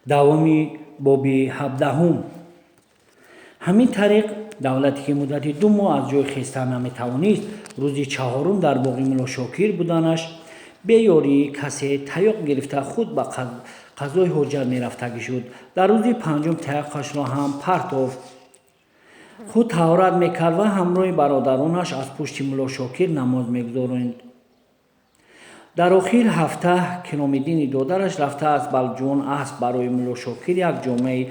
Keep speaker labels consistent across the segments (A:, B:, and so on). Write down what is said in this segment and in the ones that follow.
A: давоми боби 17. ҳамин тариқ давлате ки муддати 2 моҳ аз ҷой хистан наметавонист, рӯзи 4 дар боғи мулло Шокир буданаш бе ёрии касе тайёқ гирифта худ ба қазои ҳоҷат мерафтагӣ шуд. дар рӯзи 5 тайёқашро ҳам партофт. худ таҳорат мекард ва ҳамроҳи бародаронаш аз пушти мулло Шокир намоз мегузаронд. дар охир ҳафта Киромиддини додараш рафта аз Балҷун асп барои мулло Шокир як ҷомаи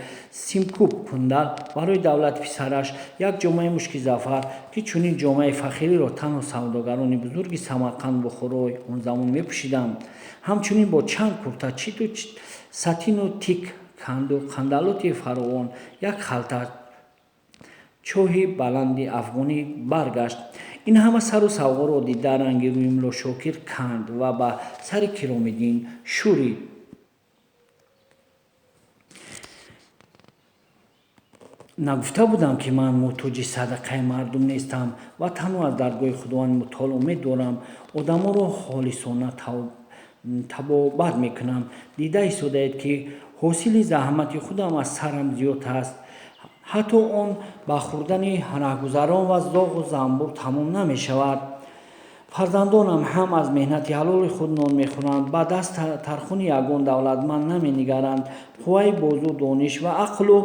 A: симкӯб кундал, барои давлати писараш як ҷомаи мушки зафар, ки чунин ҷомаи фахириро танҳо савдогарони бузурги Самарқанд Бухорои он замон мепӯшиданд, ҳамчунин бо чанд курта читу сатину тик канду қандалоти фаровон як халта чоҳи баланди афғонӣ баргашт. ин ҳама сару савғоро дида ранги рӯи мулло Шокир канд ва ба сари Киромиддин шӯрид. нагуфта будам ки ман муҳтоҷи садақаи мардум нестам ва танҳо аз даргоҳи Худованд мутол умед дорам, одамонро холисона табобат мекунам. дида истодаед ки ҳосили заҳмати худам аз сарам зиёд аст. ҳатто он ба хӯрдани раҳгузарон ва зоғу занбур тамом намешавад. фарзандонам ҳам аз меҳнати ҳалоли худ нон мехӯранд, ба даст тархуни ягон давлатманд наменигаранд. қувваи бозу, дониш ва ақлу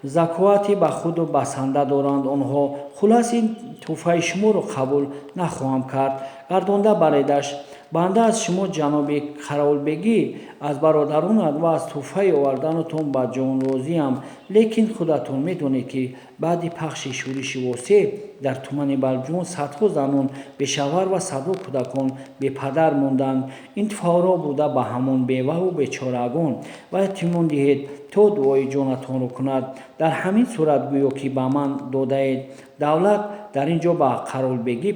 A: заковати ба худу басанда доранд. онҳо хулас ин тӯҳфаи шуморо қабул нахоҳам кард. гардонда баредаш: банда аз шумо ҷаноби Қаравулбегӣ, аз бародаронат ва аз тӯҳфаи оварданатон ба ҷон розиам, лекин худатон медонед ки баъди пахши шӯриши восеъ дар тумани Балҷун садҳо занон бешавҳар ва садҳо кӯдакон бепадар монданд. ин тӯҳфаҳоро бурда ба ҳамон беваҳу бечорагон ва эҳтимом диҳед, то дуои ҷонатонро кунад. дар ҳамин сурат гӯё ки ба ман додаед. давлат дар ин ҷо ба Қаравулбегӣ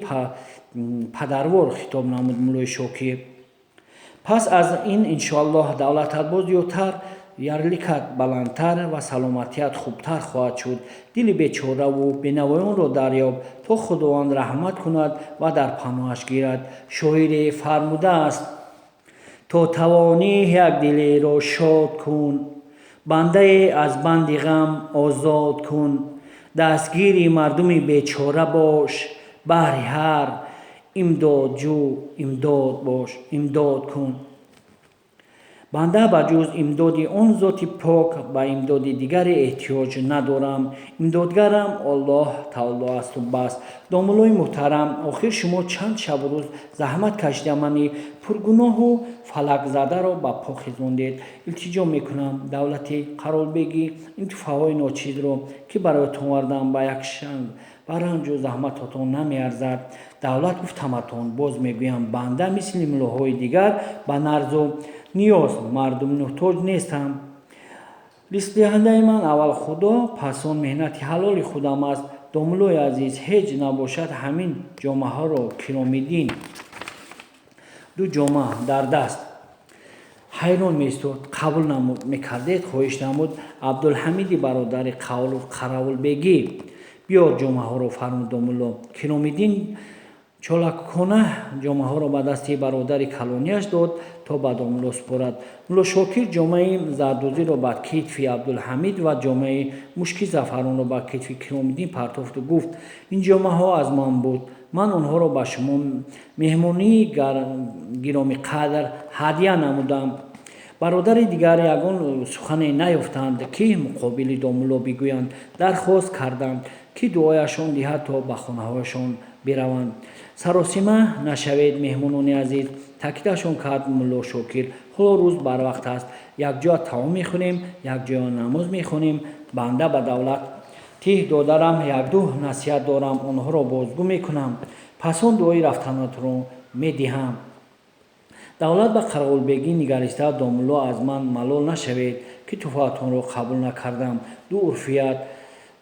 A: падарвор хитоб намуд муллои Шокир. пас аз ин иншоаллоҳ давлатат боз зиёдтар, ярликат баландтар ва саломатият хубтар хоҳад шуд. дили бечораву бенавоёнро дарёб, то Худованд раҳмат кунад ва дар паноҳаш гирад. шоире фармудааст: то тавонӣ якдилеро шод кун, бандае аз банди ғам озод кун, дастгири мардуми бечора бош, баҳри ҳар имдодҷӯ имдод кун. банда ба ҷуз имдоди он зоти пок ба имдоди дигаре эҳтиёҷ надорам. имдодгарам Аллоҳ таоло асту бас. домулои муҳтарам, охир шумо чанд шабу рӯз заҳмат кашида мани пургуноҳу фалакзадаро ба по хизондед. илтиҷо мекунам давлати Қаравулбегӣ ин тӯҳфаҳои ночизро, ки бароятон овардам, ба якшанг ба ранҷу заҳмататон намеарзад. давлат гуфтаматон, боз мегӯям, банда мисли муллоҳои дигар ба нарзу ниёз мардум муҳтоҷ нестам. ризқдиҳандаи ман аввал Худо, пас он меҳнати ҳалоли худам аст. домулои азиз, ҳеҷ набошад ҳамин ҷомаҳоро Киромиддин 2 ҷома дар даст ҳайрон меистод. қабул мекардед? хоҳиш намуд Абдулҳамиди бародари Қаравулбегӣ. биёр ҷомаҳоро, фармуд домулло. Киромиддин чолакона ҷомаҳоро ба дасти бародари калонияш дод, то ба домулло супорад. мулло Шокир ҷомаи зардӯзиро ба китфи Абдулҳамид ва ҷомаи мушки зафаронро ба китфи Киромиддин партофту гуфт: ин ҷомаҳо аз ман буд, ман онҳоро ба шумо меҳмонии гиромиқадр ҳадия намудам. бародари дигар ягон сухане наёфтанд, ки муқобили домулло бигӯянд. дархост карданд, ки дуояшон диҳад, то ба хонаҳояшон бираванд. саросима нашавед меҳмонони азиз, таъкидашон кард мулло Шокир. ҳоло рӯз барвақт аст. якҷоя таом мехӯрем, якҷоя намоз мехонем. банда ба давлат тиҳ додарам, якду насиҳат дорам, онҳоро бозгӯ мекунам. пас он дуои рафтанатро медиҳам. давлат ба Қаравулбегӣ нигариста: домулло аз ман малол нашавед, ки тӯҳфаатонро қабул накардам. ду урфият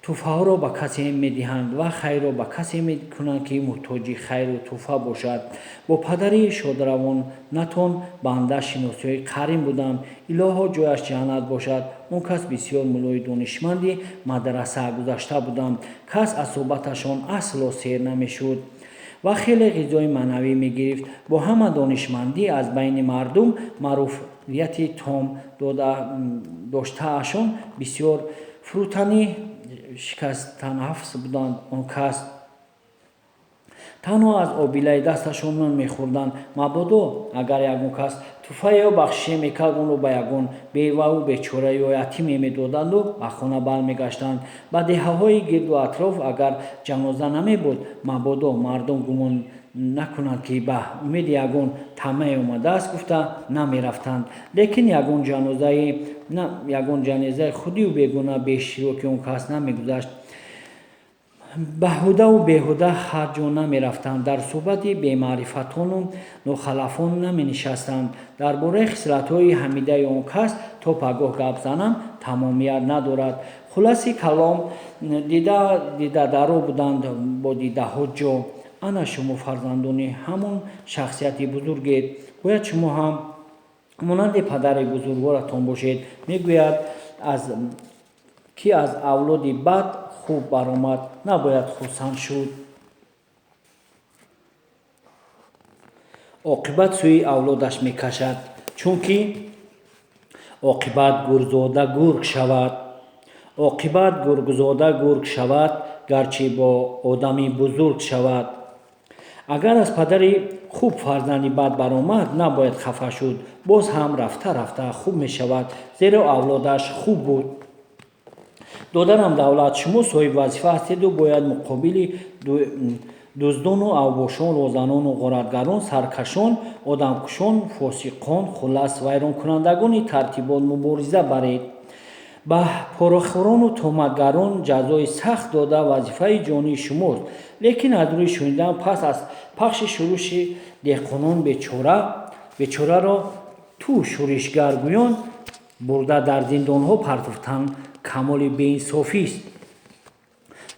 A: тӯҳфаҳоро ба касе медиҳанд ва хайрро ба касе мекунанд, ки муҳтоҷи хайру тӯҳфа бошад. бо падари шодравонатон банда шиносиҳои қарин будам. илоҳо ҷояш ҷаннат бошад. он кас бисёр муллои донишманди мадраса гузашта будам. кас аз суҳбаташон асло сер намешуд ва хеле ғизои маънавӣ мегирифт. бо ҳама донишмандӣ аз байни мардум маъруф مسئولیتی تام داشته‌اشان بسیار فروتنی شکستن حفظ بودند. آن کس танҳо аз обилаи дасташон нон мехӯрданд. мабодо агар ягон кас тӯҳфа ё бахшише мекард, онро ба ягон беваву бечора ё ятиме медоданду ба хона бармегаштанд. ба деҳаҳои гирду атроф агар ҷаноза намебуд, мабодо мардум гумон накунанд ки ба умеди ягон тамае омадааст гуфта намерафтанд. лекин ягон ҷанозаи худию бегуна бе иштироки он кас намегузашт. баҳудаву беҳуда ҳар ҷо намерафтанд. дар суҳбати бемаърифатону нохалафон наменишастанд. дар бораи хислатҳои ҳамидаи он кас то пагоҳ гап занам тамомият надорад. хулоси калом дидадаро буданд бо дидаҳо ҷо. ана шумо фарзандони ҳамон шахсияти бузургед. бояд шумо ҳам монанди падари бузургворатон бошед. мегӯяд ки аз авлоди бад хуб баромад, набояд хурсанд шуд. оқибат сӯи авлодаш мекашад, чунки оқибат гургзода гург шавад. оқибат гургзода гург шавад, гарчи бо одами бузург шавад. агар аз падари хуб фарзанди бад баромад, набояд хафа шуд. боз ҳам рафта рафта хуб мешавад, зеро авлодаш хуб буд. додарам давлат, шумо соҳиб вазифа ҳастеду бояд муқобили дуздону авбошон, розанону ғоратгарон, саркашон, одамкушон, фосиқон, хулас вайронкунандагони тартибот мубориза баред. ба порохӯрону тӯҳматгарон ҷазои сахт дода вазифаи ҷонии шумост. лекин аз рӯи шунидан пас аз пахши шӯриши деҳқонон бечораро ту шӯришгар гӯён бурда дар зиндонҳо партофтан камоли беинсофист.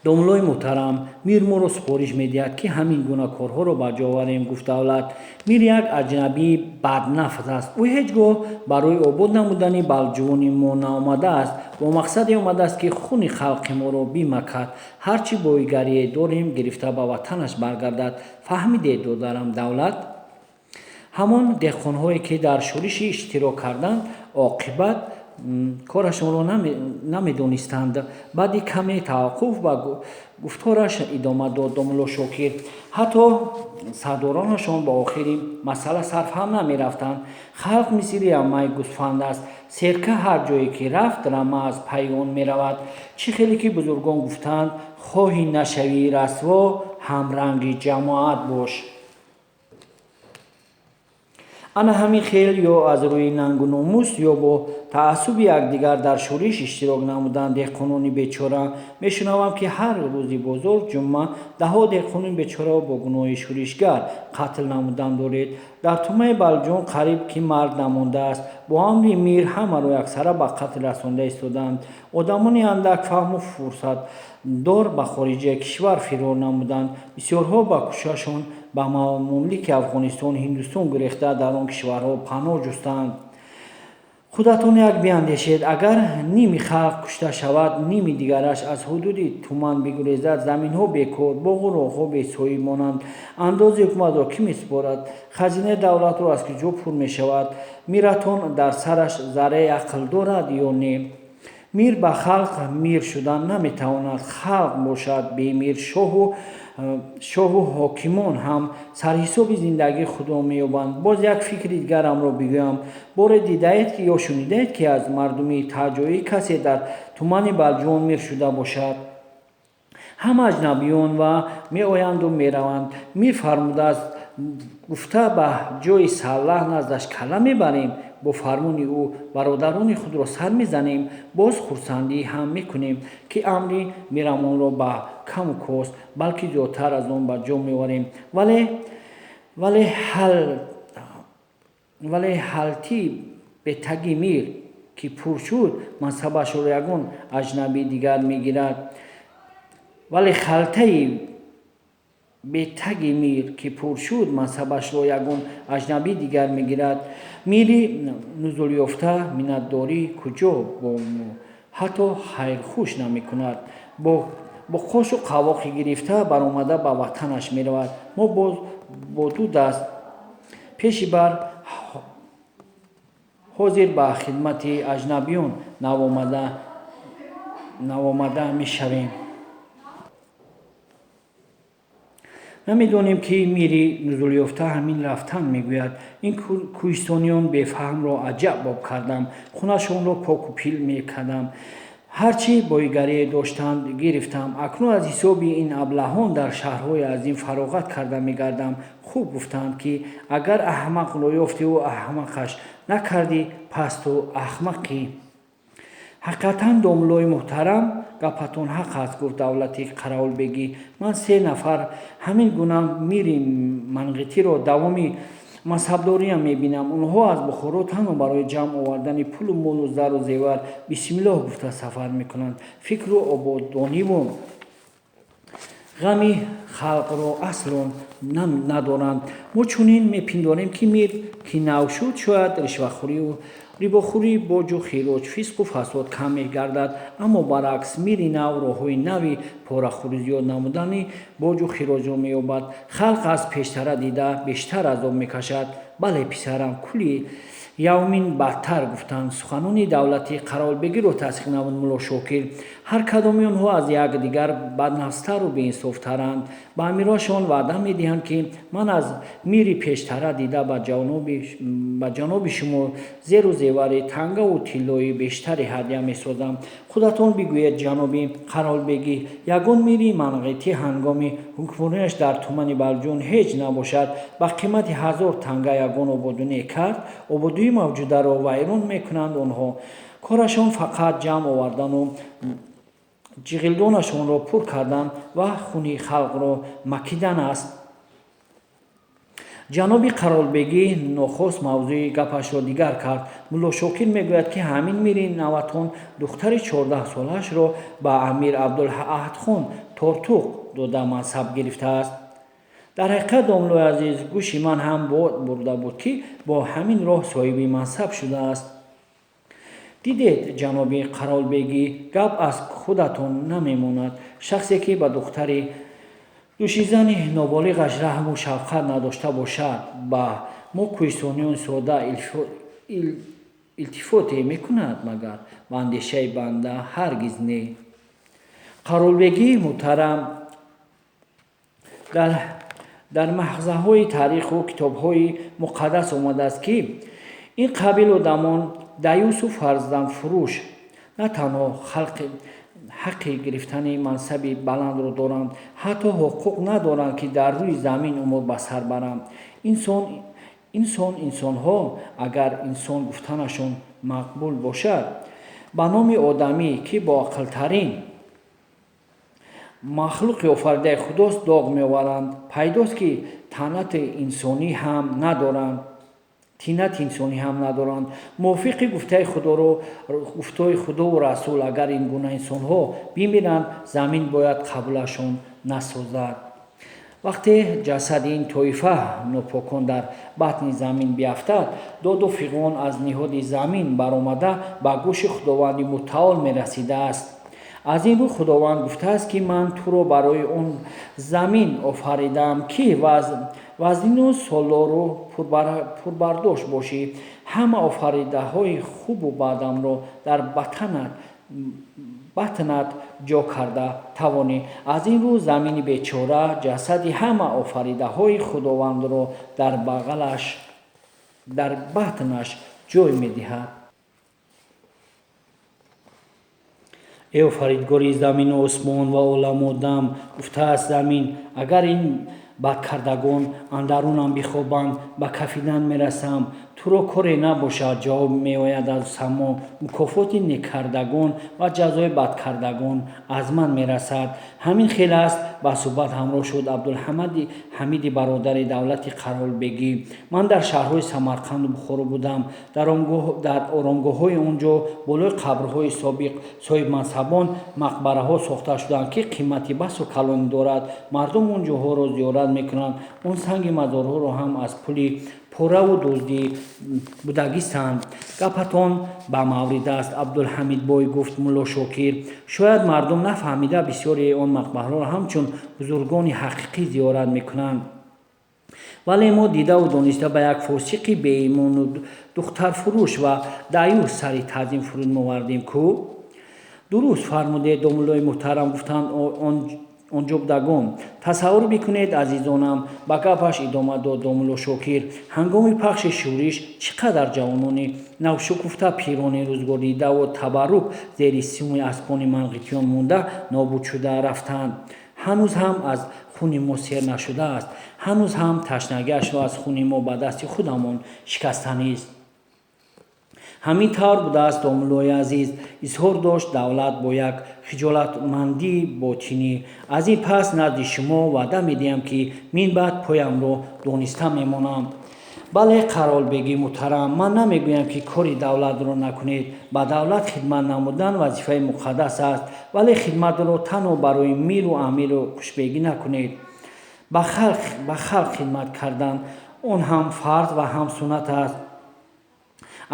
A: домлои муҳтарам, мир моро супориш медиҳад ки ҳамин гуна корҳоро ба ҷо оварем. гуфт давлат. мир як аҷнабии баднафс аст. ӯ ҳеҷ гоҳ барои обод намудани балҷувони мо наомадааст. бо мақсаде омадааст ки хуни халқи моро бимакад. ҳарчи боигарие дорем гирифта ба ватанаш баргардад. фаҳмидед додарам давлат? ҳамон деҳқонҳое ки дар шӯриши иштирок карданд, оқибат корашонро намедонистанд. баъди каме таваққуф ба гуфтораш идома дод домло Шокир. ҳатто сардоронашон ба охири масъала сарф ҳам намерафтанд. халқ мисли рамаи гӯсфанд аст. серка ҳар ҷое ки рафт, рама аз пайи он меравад. чӣ хеле ки бузургон гуфтанд, хоҳӣ нашавӣ расво, ҳамранги ҷамоат бош. ана ҳамин хел ё аз рӯи нангу номус ё бо таассуби якдигар дар шӯриш иштирок намуданд. деҳқонони бечора. мешунавам ки ҳар рӯзи бозор ҷумъа даҳо деҳқонони бечораро бо гуноҳи шӯришгар қатл намудан доред. дар тӯъмаи балҷон қариб ки марг намондааст. бо амри мир ҳамаро яксара ба қатл расонда истоданд. одамони андак фаҳму фурсатдор ба хориҷи кишвар фирор намуданд. бисёрҳо ба кӯшашон ба мамликати Афғонистон, Ҳиндустон гурехта дар он кишварҳо паноҳ ҷустанд. худатон як биандешед. агар ними халқ кушта шавад, ними дигараш аз ҳудуди туман бигурезад, заминҳо бекор, боғу роҳҳо бесоҳиб монанд, андози ҳукуматро кӣ месупорад? хазинаи давлатро аз куҷо пур мешавад? миратон дар сараш зарраи ақл дорад ё не? мир ба халқ мир шудан наметавонад. халқ бошад бемир, шоҳу ҳокимон ҳам сарҳисоби зиндагии худо меёбанд. боз як фикри дигарамро бигӯям. боре дидаед ё шунидаед ки аз мардуми таҷоӣ касе дар тумани балҷон мир шуда бошад? ҳама аҷнабиён ва меоянду мераванд. мир фармудааст гуфта ба ҷои саллаҳ наздаш калла мебарем. бо фармони ӯ бародарони худро сар мезанем. боз хурсандӣ ҳам мекунем ки амри мирамонро ба каму кост, балки зиёдтар аз он ба ҷо меорем. вале ҳалти бетаги мир ки пур шуд, мансабашро ягон аҷнабии дигар мегирад. вале халтаи бетаги мир ки пур шуд, мансабашро ягон аҷнабии дигар мегирад. мири нузулёфта миннатдорӣ куҷо бо мо ҳатто хайрхуш намекунад. бо қошу қавоқи гирифта баромада ба ватанаш меравад. мо бо ду даст пеши бар ҳозир ба хидмати аҷнабиён навомада мешавем. намедонем ки мири нузулёфта ҳамин рафтан мегӯяд. ин кӯҳистониён бефаҳмро аҷаб боб кардам. хунашонро поку пил мекардам. ҳарчи боигарӣ доштанд гирифтам. акнун аз ҳисоби ин аблаҳон дар шаҳрҳои азим фароғат карда мегардам. хуб гуфтанд ки агар аҳмақро ёфтиву аҳмақаш накардӣ пас ту аҳмақӣ. ҳақиқатан домлои муҳтарам, гапатон ҳақ аст, гуфт давлати Қаравулбегӣ. ман 3 нафар ҳамин гуна мири манғитиро давоми мазҳабдориям мебинам. онҳо аз Бухоро танҳо барои ҷамъ овардани пулу молу зару зевар бисмиллоҳ гуфта сафар мекунанд. фикру ободониву ғами халқро аслон надоранд. мо чунин мепиндорем ки мир ки нав шуд, шояд рибохӯрӣ, боҷу хироҷ, фисқу фасод кам мегардад. аммо баръакс, мири нав роҳҳои нави порахӯрӣ зиёд намудани боҷу хироҷро меёбад. халқ аз пештара дида бештар азоб мекашад. бале писарам, кулли явмин бадтар, гуфтанд. суханони давлати Қаравулбегиро тасдиқ намуд мулло Шокир. ҳар кадоми онҳо аз якдигар баднафстару беинсофтаранд. ба амирошон ваъда медиҳанд ки ман аз мири пештара дида ба ҷаноби шумо зеру зевари тангаву тиллои бештари ҳадя месозам. худатон бигӯед, ҷаноби Қаравулбегӣ, ягон мири манғитӣ ҳангоми ҳукмронияш дар тумани Балҷун ҳеҷ набошад ба қимати 1000 танга ягон ободонӣ кард. ободии мавҷударо вайрон мекунанд. онҳо корашон фақат ҷамъ овардану ҷиғилдонашонро пур кардан ва хуни халқро макидан аст. ҷаноби Қаравулбегӣ нохост мавзӯи гапашро дигар кард. мулло Шокир мегӯяд ки ҳамин мири наватон духтари 14-солаашро ба амир Абдулаҳадхон тортуқ дода мансаб гирифтааст. дар ҳақиқат, домлои азиз, гӯши ман ҳам бод бурда буд ки бо ҳамин роҳ соҳиби мансаб шудааст. дидед, ҷаноби Қаравулбегӣ, гап аз худатон намемонад. шахсе ки ба духтари душизани ноболиғаш раҳму шафқат надошта бошад, ба мо кӯҳистониён сода илтифоте мекунад магар? ба андешаи банда ҳаргиз не. Қаравулбегӣ муҳтарам дар маҳзаҳои таъриху китобҳои муқаддас омадааст ки ин қабил одамон даюсу фарзандфурӯш на танҳо ҳаққи гирифтани мансаби баландро доранд, ҳатто ҳуқуқ надоранд ки дар рӯи замин умр ба сар баранд. инсонҳо, агар инсон гуфтанашон мақбул бошад, ба номи одамӣ ки боақлтарин махлуқи офаридаи худост доғ меоваранд. пайдост ки тинати инсонӣ ҳам надоранд. мувофиқи гуфтаи худову расул, агар ин гуна инсонҳо бимиранд, замин бояд қабулашон насозад. вақте ҷасади ин тоифа нопокон дар батни замин биафтад, доду фиғон аз ниҳоди замин баромада ба гӯши Худованди мутаол мерасидааст. аз ин рӯ Худованд гуфтааст ки ман туро барои он замин офаридам ки вазнину солору пурбардошт бошӣ. ҳама офаридаҳои хубу баъдамро дар батнат ҷо карда тавонӣ. аз ин рӯ замини бечора ҷасади ҳама офаридаҳои Худовандро дар батнаш ҷой медиҳад. эй офаридгори замину осмон ва оламу дам, гуфтааст замин, агар ин бадкардагон андарунам бихобанд, ба кафидан мерасам. туро коре набошад, ҷавоб меояд аз само. мукофоти неккардагон ва ҷазои бадкардагон аз ман мерасад. ҳамин хел аст. ба суҳбат ҳамроҳ шуд Абдулҳамиди бародари давлати Қаравулбегӣ. ман дар шаҳрҳои Самарқанду Бухоро будам. дар оромгоҳҳои он ҷо болои қабрҳои собиқ соҳибмансабон мақбараҳо сохта шуданд ки қимати басу калоне дорад. мардум он ҷоҳоро зиёрат мекунанд. он санги мазорҳоро ҳам аз пули пораву дуздӣ будагистанд. гапатон ба маврид аст, Абдулҳамидбой, гуфт мулло Шокир. шояд мардум нафаҳмида бисёри он мақбараҳоро ҳамчун бузургони ҳақиқӣ зиёрат мекунанд. вале мо дидаву дониста ба як фосиқи беимону духтарфурӯш ва даюс сари тазим фуруд мовардем ку. дуруст фармудед домулои муҳтарам, гуфтанд онҷобдагон. Тасаввур бикунед азизонам, ба гапаш идома дод домуло Шокир. Ҳангоми пахши шӯриш чӣ қадар ҷавонони навшукуфта пирони рӯзгордидаву табаррук зери сими аспони манғитиён монда нобуд шуда рафтанд. ҳанӯз ҳам аз хуни мо сер нашудааст. ҳанӯз ҳам ташнагиашро аз хуни мо ба дасти худамон шикастанист. ҳамин тавр будааст домулои азиз, изҳор дошт давлат бо як хиҷолатмандии ботинӣ. аз ин пас назди шумо ваъда медиҳам ки минбаъд поямро дониста мемонам. бале қаролбеги муҳтарам, ман намегӯям ки кори давлатро накунед. ба давлат хидмат намудан вазифаи муқаддас аст, вале хидматро танҳо барои миру амиру хушбегӣ накунед. ба халқ хидмат кардан он ҳам фарз ва ҳам суннат аст.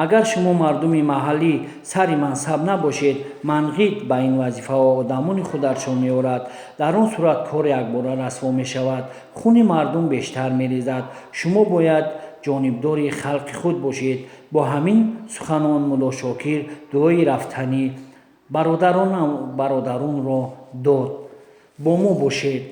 A: агар шумо мардуми маҳаллӣ сари мансаб набошед, манғит ба ин вазифаҳо одамони худашро меорад. дар он сурат кор якбора расво мешавад, хуни мардум бештар мерезад. шумо бояд ҷонибдори халқи худ бошед. бо ҳамин суханон мулло Шокир дуои рафтани бародаронро дод. бо мо бошед.